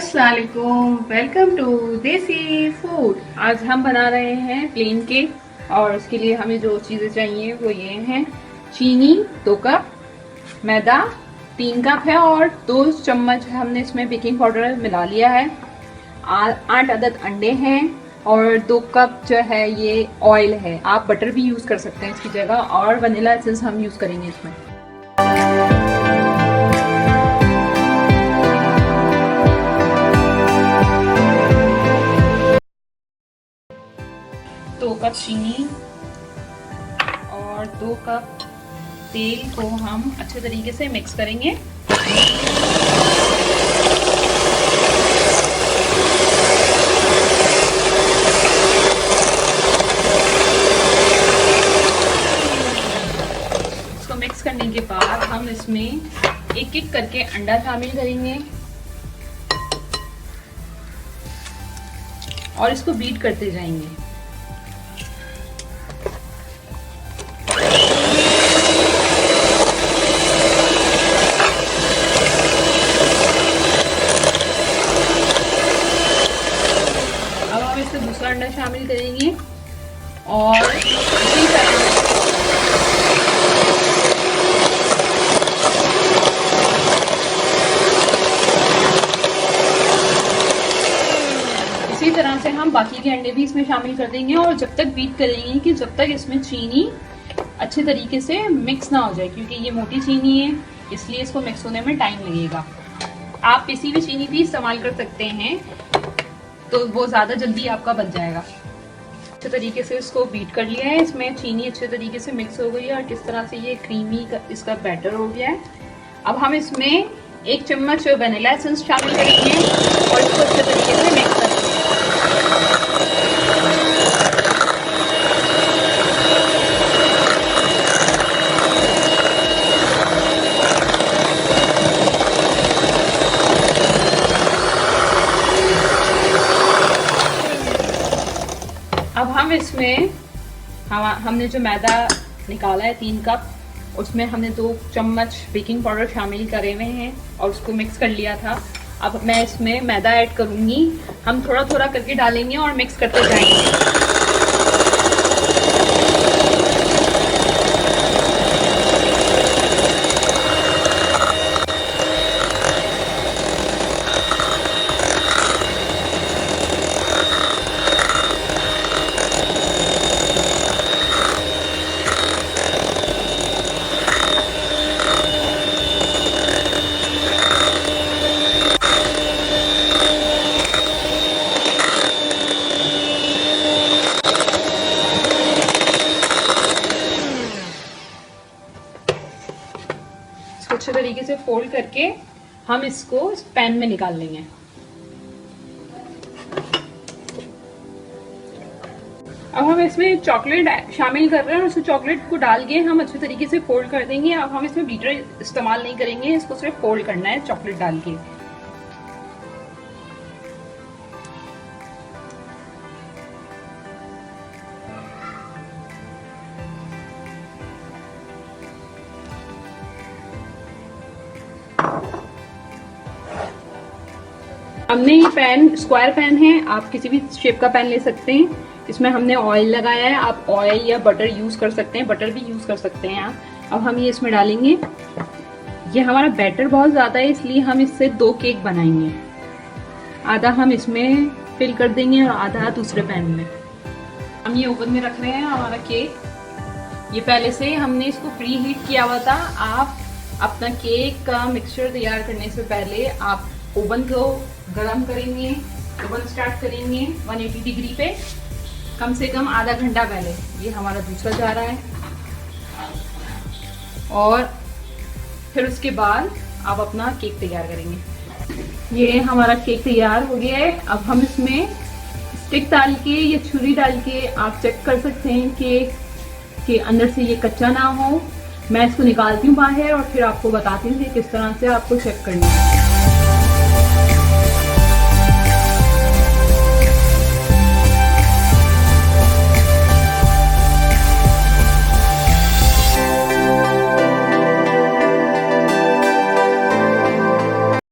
अस्सलाम वालेकुम, welcome to देसी फूड। आज हम बना रहे हैं प्लेन केक और उसके लिए हमें जो चीज़ें चाहिए वो ये हैं। चीनी 2 कप, मैदा 3 कप है और 2 चम्मच हमने इसमें बेकिंग पाउडर मिला लिया है। 8 अदद अंडे हैं और 2 कप जो है ये ऑयल है। आप बटर भी यूज़ कर सकते हैं इसकी जगह, और वनीला एसेंस हम यूज़ करेंगे इसमें। दो कप चीनी और 2 कप तेल को हम अच्छे तरीके से मिक्स करेंगे। इसको मिक्स करने के बाद हम इसमें एक एक करके अंडा शामिल करेंगे और इसको बीट करते जाएंगे। दूसरा अंडा शामिल करेंगे और इसी तरह से हम बाकी के अंडे भी इसमें शामिल कर देंगे और जब तक बीट करेंगे कि जब तक इसमें चीनी अच्छे तरीके से मिक्स ना हो जाए, क्योंकि ये मोटी चीनी है इसलिए इसको मिक्स होने में टाइम लगेगा। आप पिसी हुई चीनी भी इस्तेमाल कर सकते हैं तो वो ज़्यादा जल्दी आपका बन जाएगा। अच्छे तरीके से इसको बीट कर लिया है, इसमें चीनी अच्छे तरीके से मिक्स हो गई है और किस तरह से ये क्रीमी इसका बैटर हो गया है। अब हम इसमें 1 चम्मच वनीला एसेंस शामिल करेंगे और इसको अच्छे तरीके से मिक्स करेंगे। अब हम इसमें हमने जो मैदा निकाला है 3 कप, उसमें हमने 2 चम्मच बेकिंग पाउडर शामिल करे हुए हैं और उसको मिक्स कर लिया था। अब मैं इसमें मैदा ऐड करूँगी, हम थोड़ा थोड़ा करके डालेंगे और मिक्स करते जाएंगे। अच्छे तरीके से फोल्ड करके हम इसको इस पैन में निकाल लेंगे। अब हम इसमें चॉकलेट शामिल कर रहे हैं और उस चॉकलेट को डाल के हम अच्छे तरीके से फोल्ड कर देंगे। अब हम इसमें बीटर इस्तेमाल नहीं करेंगे, इसको सिर्फ फोल्ड करना है चॉकलेट डाल के। हमने ये पैन स्क्वायर पैन है, आप किसी भी शेप का पैन ले सकते हैं। इसमें हमने ऑयल लगाया है, आप ऑयल या बटर यूज कर सकते हैं, बटर भी यूज कर सकते हैं आप। अब हम ये इसमें डालेंगे। ये हमारा बैटर बहुत ज्यादा है इसलिए हम इससे 2 केक बनाएंगे। आधा हम इसमें फिल कर देंगे और आधा दूसरे पैन में। हम ये ओवन में रख रहे हैं हमारा केक। ये पहले से हमने इसको प्री हीट किया हुआ था। आप अपना केक का मिक्सचर तैयार करने से पहले आप ओवन को गरम करेंगे, ओवन स्टार्ट करेंगे 180 डिग्री पे कम से कम आधा घंटा पहले। ये हमारा दूसरा जा रहा है और फिर उसके बाद आप अपना केक तैयार करेंगे। ये हमारा केक तैयार हो गया है। अब हम इसमें स्टिक डाल के या छुरी डाल के आप चेक कर सकते हैं कि अंदर से ये कच्चा ना हो। मैं इसको निकालती हूँ बाहर और फिर आपको बताती हूँ कि किस तरह से आपको चेक करना है।